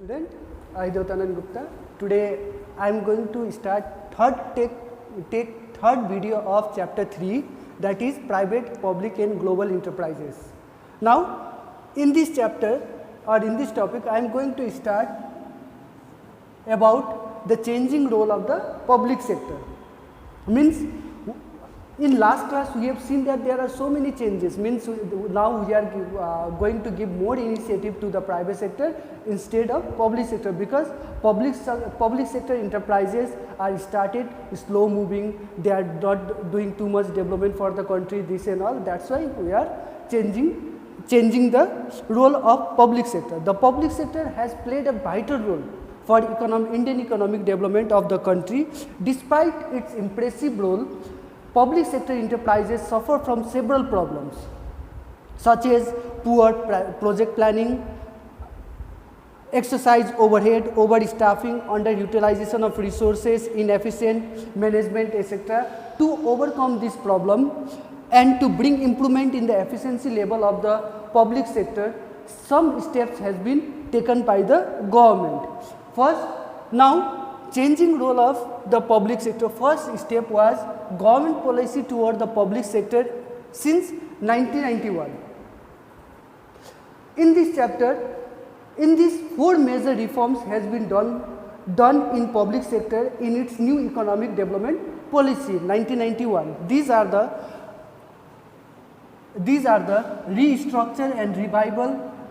Student, I Devatanand Gupta. Today I am going to start third video of chapter 3, that is private, public and global enterprises. Now in this chapter or in this topic I am going to start about the changing role of the public sector. Means in last class we have seen that there are so many changes, means now we are going to give more initiative to the private sector instead of public sector, because public sector enterprises are started slow moving, they are not doing too much development for the country, this and all. That's why we are changing the role of public sector. The public sector has played a vital role for Indian economic development of the country. Despite its impressive role, public sector enterprises suffer from several problems such as poor project planning, exercise overhead, overstaffing, underutilization of resources, inefficient management, etc. To overcome this problem and to bring improvement in the efficiency level of the public sector, some steps has been taken by the government. First, now changing role of the public sector. First step was government policy toward the public sector since 1991. In this chapter, in these 4 major reforms has been done in public sector in its new economic development policy 1991. These are the restructure and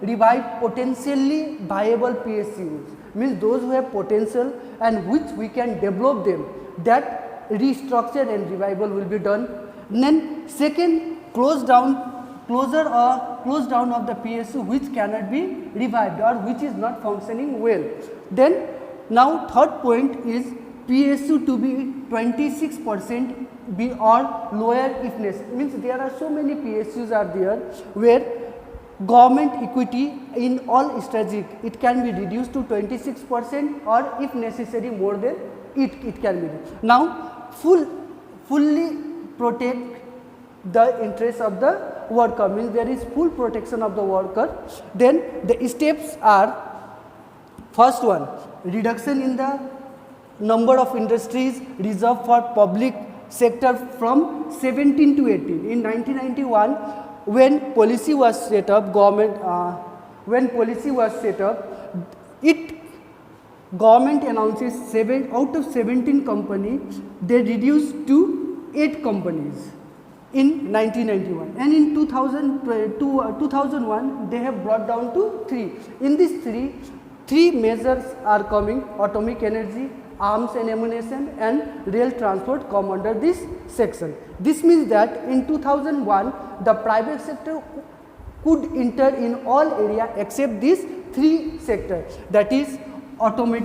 revive potentially viable PSUs, means those who have potential and which we can develop them, that restructure and revival will be done. And then second, closure down of the PSU which cannot be revived or which is not functioning well. Then now third point is PSU to be 26% be or lower if necessary, means there are so many PSUs are there where government equity in all strategic, it can be reduced to 26% or if necessary more than it can be. Now fully protect the interests of the worker, means there is full protection of the worker. Then the steps are, first one, reduction in the number of industries reserved for public sector from 17 to 18. In 1991 when policy was set up, government announces 7 out of 17 companies, they reduced to 8 companies in 1991, and in 2001 they have brought down to 3. In these three measures are coming: atomic energy, arms and ammunition and rail transport come under this section. This means that in 2001 the private sector could enter in all area except these 3 sectors, that is atomic,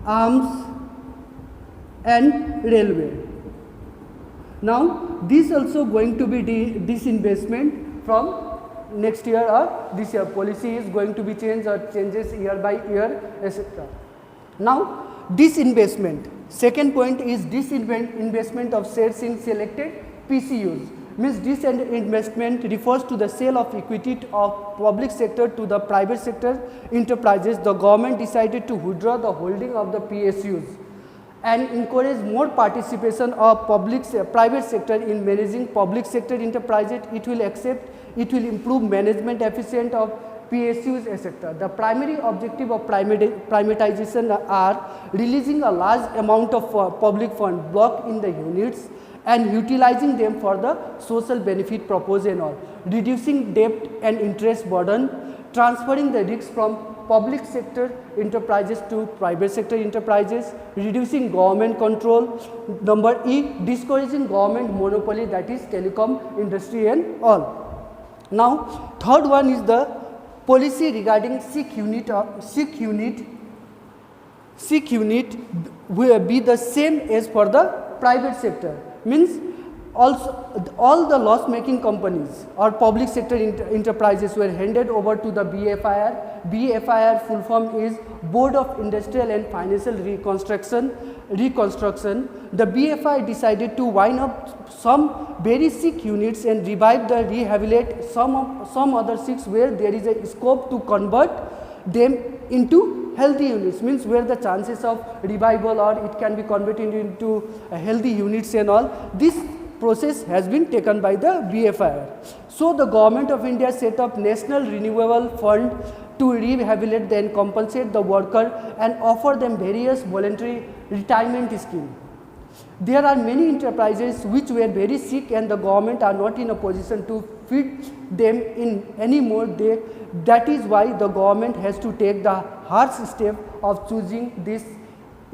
arms and railway. Now this also going to be disinvestment from next year or this year. Policy is going to be changed or changes year by year, etc. Now disinvestment. Second point is disinvestment of shares in selected PCUs. Means disinvestment refers to the sale of equity of public sector to the private sector enterprises. The government decided to withdraw the holding of the PSUs and encourage more participation of private sector in managing public sector enterprises. It will improve management efficiency of PSUs, etc. The primary objective of privatization are releasing a large amount of public fund blocked in the units and utilizing them for the social benefit purpose and all, reducing debt and interest burden, transferring the risk from public sector enterprises to private sector enterprises, reducing government control. Number E, discouraging government monopoly, that is telecom industry and all. Now third one is the policy regarding SIC unit will be the same as for the private sector, means Also, all the loss-making companies or public sector enterprises were handed over to the BFIR. BFIR full form is Board of Industrial and Financial Reconstruction. The BFIR decided to wind up some very sick units and revive the rehabilitate some other sick where there is a scope to convert them into healthy units, means where the chances of revival or it can be converted into healthy units and all. This process has been taken by the BFIR. So the government of India set up National Renewable Fund to rehabilitate and compensate the worker and offer them various voluntary retirement schemes. There are many enterprises which were very sick and the government are not in a position to feed them in anymore. That is why the government has to take the harsh step of choosing these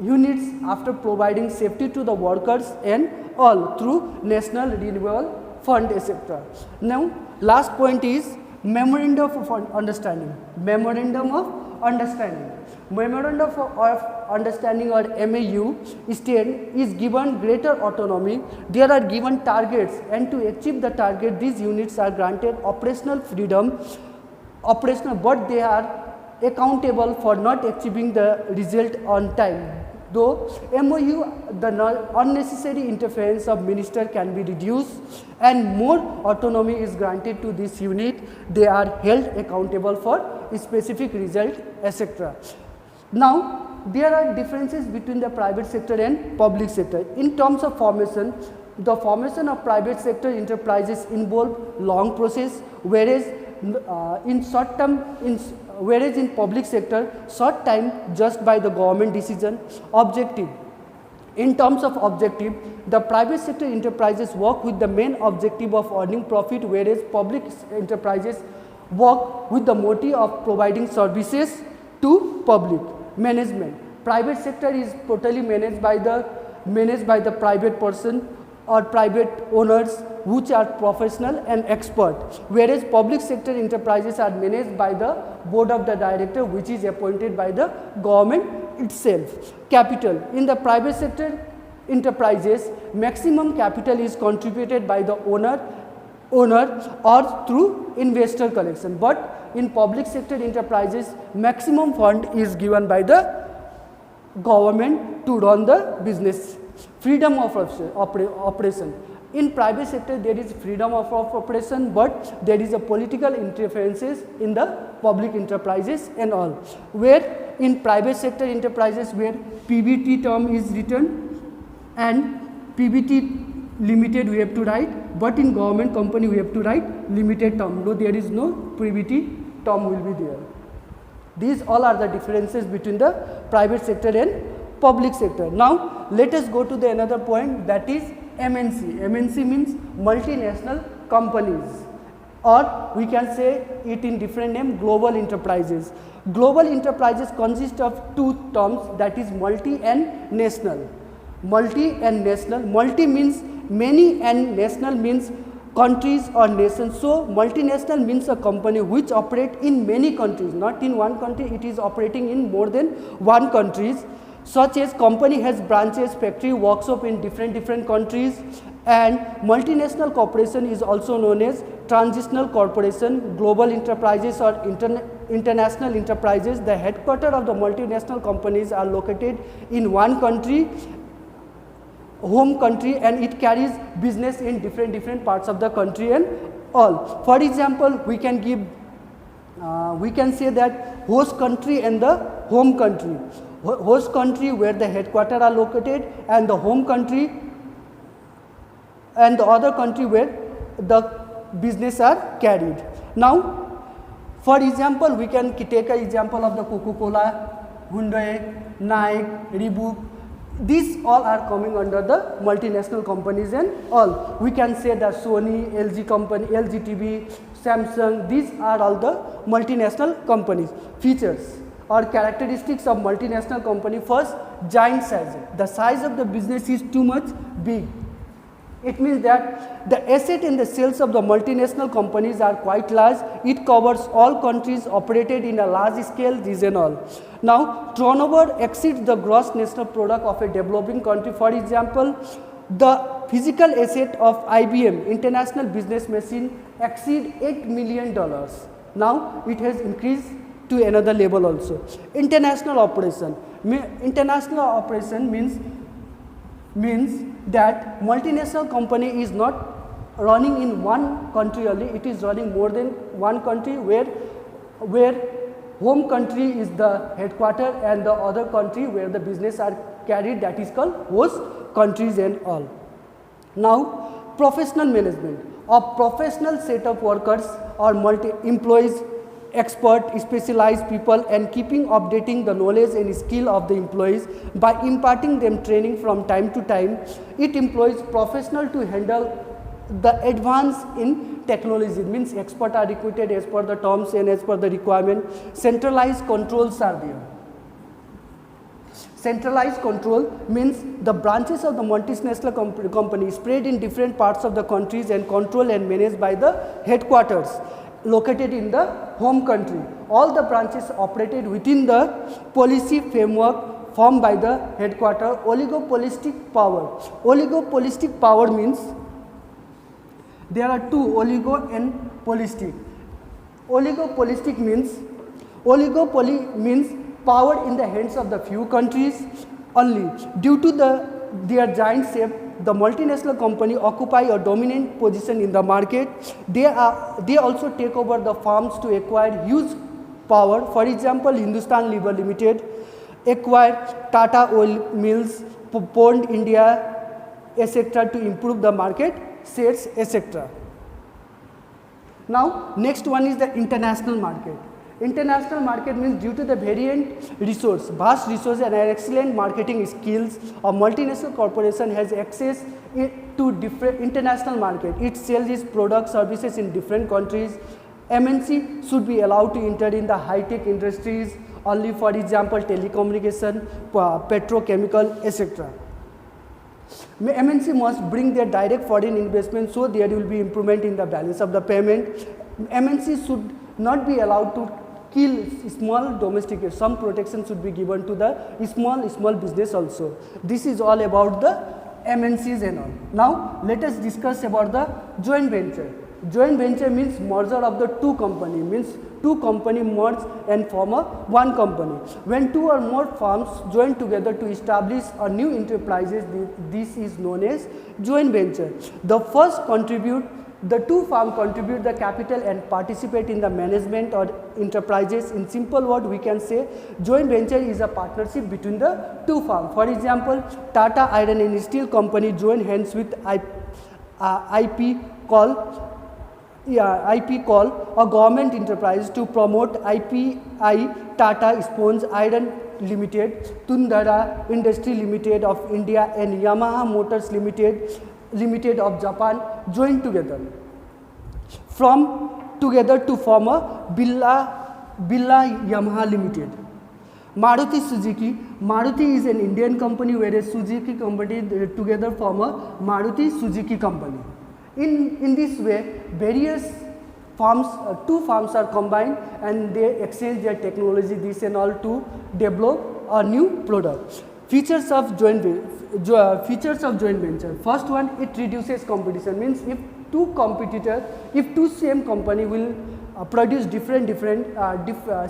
units after providing safety to the workers and all through National Renewable Fund, etc. Now, last point is Memorandum of Understanding. Memorandum of Understanding. Memorandum of Understanding or MAU state is given greater autonomy. There are given targets, and to achieve the target, these units are granted operational freedom, but they are accountable for not achieving the result on time. Though MOU, the unnecessary interference of minister can be reduced and more autonomy is granted to this unit, they are held accountable for specific result, etc. Now, there are differences between the private sector and public sector. In terms of formation, the formation of private sector enterprises involve long process, whereas in public sector, short time just by the government decision. Objective. In terms of objective, the private sector enterprises work with the main objective of earning profit, whereas public enterprises work with the motive of providing services to public. Management. Private sector is totally managed by the private person or private owners which are professional and expert, whereas public sector enterprises are managed by the board of the director which is appointed by the government itself. Capital. In the private sector enterprises, maximum capital is contributed by the owner or through investor collection, but in public sector enterprises, maximum fund is given by the government to run the business. Freedom of operation. In private sector, there is freedom of operation, but there is a political interferences in the public enterprises and all. Where in private sector enterprises, where PBT term is written and PBT limited we have to write, but in government company we have to write limited term. No, there is no PBT term will be there. These all are the differences between the private sector and public sector. Now, let us go to the another point, that is MNC. MNC means multinational companies, or we can say it in different name, global enterprises. Global enterprises consist of two terms, that is multi and national. Multi and national. Multi means many and national means countries or nations. So, multinational means a company which operate in many countries, not in one country, it is operating in more than one countries. Such as company has branches, factory, workshop in different countries, and multinational corporation is also known as transitional corporation, global enterprises or international enterprises. The headquarters of the multinational companies are located in one country, home country, and it carries business in different parts of the country and all. For example, we can say that host country and the home country. Host country where the headquarters are located, and the home country and the other country where the business are carried. Now, for example, we can take an example of the Coca-Cola, Hyundai, Nike, Reebok. These all are coming under the multinational companies and all. We can say that Sony, LG company, LG TV, Samsung, these are all the multinational companies. Features or characteristics of multinational company. First, giant size. The size of the business is too much big. It means that the asset and the sales of the multinational companies are quite large. It covers all countries, operated in a large scale, this and all. Now, turnover exceeds the gross national product of a developing country. For example, The physical asset of IBM International Business Machine exceed $8 million. Now it has increased to another level also. International operation. International operation means that multinational company is not running in one country only, it is running more than one country, where home country is the headquarter and the other country where the business are carried, that is called host countries and all. Now professional management. A professional set of workers or employees, expert, specialized people, and keeping updating the knowledge and skill of the employees by imparting them training from time to time. It employs professional to handle the advance in technology, means expert are recruited as per the terms and as per the requirement. Centralized controls are there. Centralized control means the branches of the multinational company spread in different parts of the countries and controlled and managed by the headquarters located in the home country. All the branches operated within the policy framework formed by the headquarter. Oligopolistic power. Oligopolistic power means there are two, oligo and polistic. Oligopolistic means, oligopoly means power in the hands of the few countries only. Due to their giant shape, the multinational company occupy a dominant position in the market. They also take over the farms to acquire huge power. For example, Hindustan Lever Limited acquired Tata Oil Mills, Pond India, etc. to improve the market shares, etc. Now next one is the international market. International market means due to the vast resource and excellent marketing skills, a multinational corporation has access to different international market. It sells its products, services in different countries. MNC should be allowed to enter in the high-tech industries only, for example telecommunication, petrochemical, etc. MNC must bring their direct foreign investment, so there will be improvement in the balance of the payment. MNC should not be allowed to kill small domestic, some protection should be given to the small business also. This is all about the MNCs and all. Now let us discuss about the joint venture. Joint venture means merger of the two company, means two company merge and form a one company. When two or more firms join together to establish a new enterprises, this is known as joint venture. The two firms contribute the capital and participate in the management or enterprises. In simple word, we can say joint venture is a partnership between the two firms. For example, Tata Iron and Steel Company join hands with IP Call, a government enterprise to promote IPI Tata Sponge Iron Limited, Tundra Industry Limited of India and Yamaha Motors Limited of Japan joined together to form a Birla Yamaha Limited. Maruti Suzuki. Maruti is an Indian company, whereas Suzuki company together form a Maruti Suzuki company. In this way, various firms, two firms are combined and they exchange their technology, this and all, to develop a new product. Features of joint venture. First one, it reduces competition. Means if two same company will produce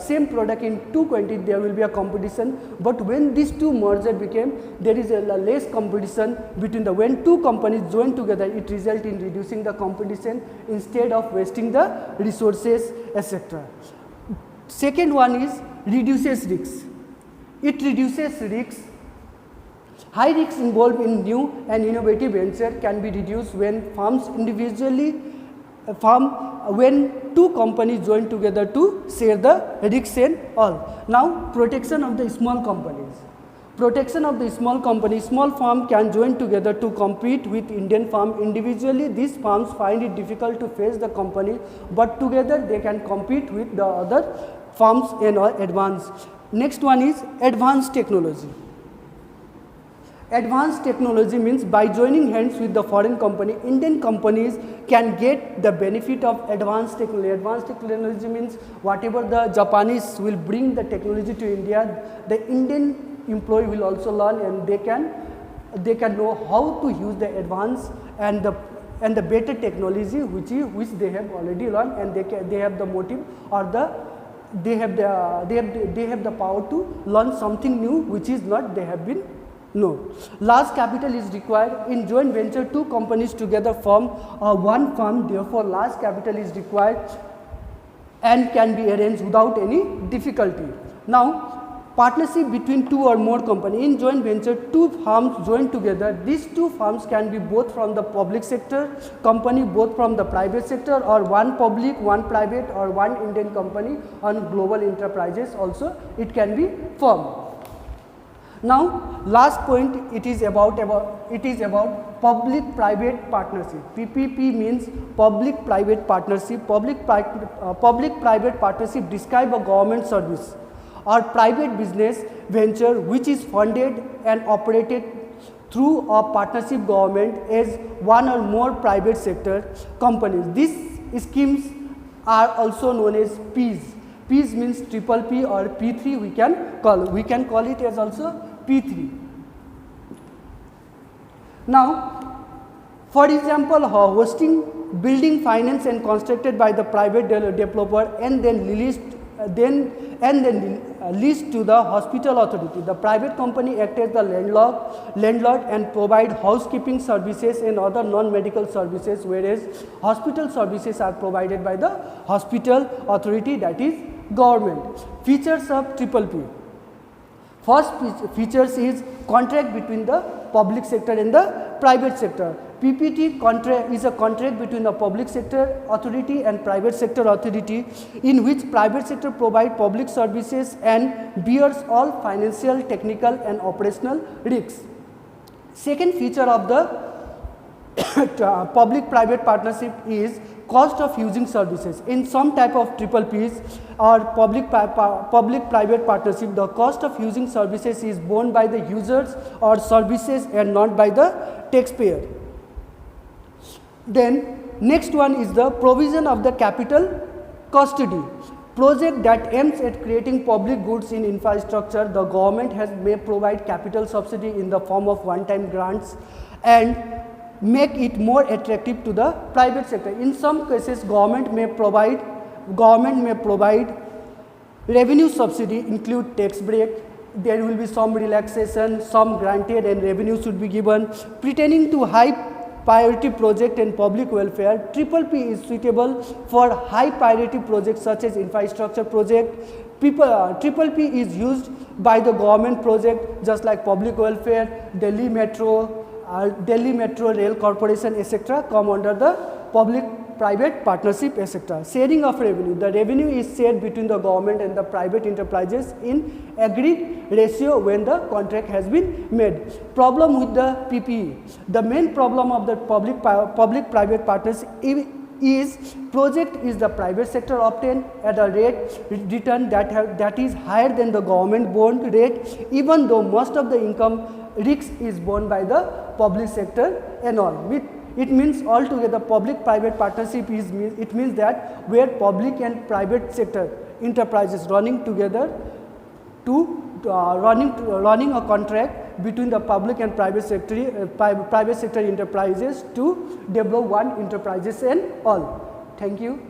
same product in two quantities, there will be a competition. But when these two merger became, there is a less competition between the. When two companies join together, it results in reducing the competition instead of wasting the resources, etc. Second one is reduces risks. It reduces risks. High risks involved in new and innovative venture can be reduced when when two companies join together to share the risks and all. Now, protection of the small companies. Protection of the small companies. Small firm can join together to compete with Indian firm. Individually, these firms find it difficult to face the company, but together they can compete with the other firms and advance. Next one is advanced technology. Advanced technology means by joining hands with the foreign company, Indian companies can get the benefit of advanced technology. Advanced technology means whatever the Japanese will bring the technology to India, the Indian employee will also learn and they can they can know how to use the advanced and the better technology which they have already learned, and they have the motive or they have the power to learn something new which is not they have been known. Large capital is required in joint venture. Two companies together form one firm, therefore large capital is required and can be arranged without any difficulty. Now, partnership between two or more companies. In joint venture, two firms join together. These two firms can be both from the public sector company, both from the private sector, or one public, one private, or one Indian company on global enterprises also it can be formed. Now, last point, it is about public private partnership. PPP means public private partnership. Public private partnership describe a government service or private business venture which is funded and operated through a partnership government as one or more private sector companies. These schemes are also known as Ps. Ps means triple P or P3 we can call it as also P3. Now, for example, hosting building financed and constructed by the private developer and then leased to the hospital authority. The private company acts as the landlord and provide housekeeping services and other non-medical services, whereas hospital services are provided by the hospital authority, that is government. Features of triple P. First features is contract between the public sector and the private sector. PPT contract is a contract between the public sector authority and private sector authority in which private sector provide public services and bears all financial, technical and operational risks. Second feature of the public-private partnership is cost of using services. In some type of triple Ps or public-private partnership, the cost of using services is borne by the users or services and not by the taxpayer. Then next one is the provision of the capital custody. Project that aims at creating public goods in infrastructure, the government may provide capital subsidy in the form of one-time grants and make it more attractive to the private sector. In some cases, government may provide revenue subsidy, include tax break. There will be some relaxation, some granted, and revenue should be given pertaining to high priority project and public welfare. Triple P is suitable for high priority projects such as infrastructure project. Triple P is used by the government project just like public welfare, Delhi Metro Rail Corporation, etc. come under the public-private partnership, etc. Sharing of revenue. The revenue is shared between the government and the private enterprises in agreed ratio when the contract has been made. Problem with the PPE. The main problem of the public-private partnership is project is the private sector obtained at a rate return that is higher than the government bond rate, even though most of the income risk is borne by the public sector and all. It means altogether public-private partnership it means that where public and private sector enterprises running together to running a contract between the public and private sector enterprises to develop one enterprises and all. Thank you.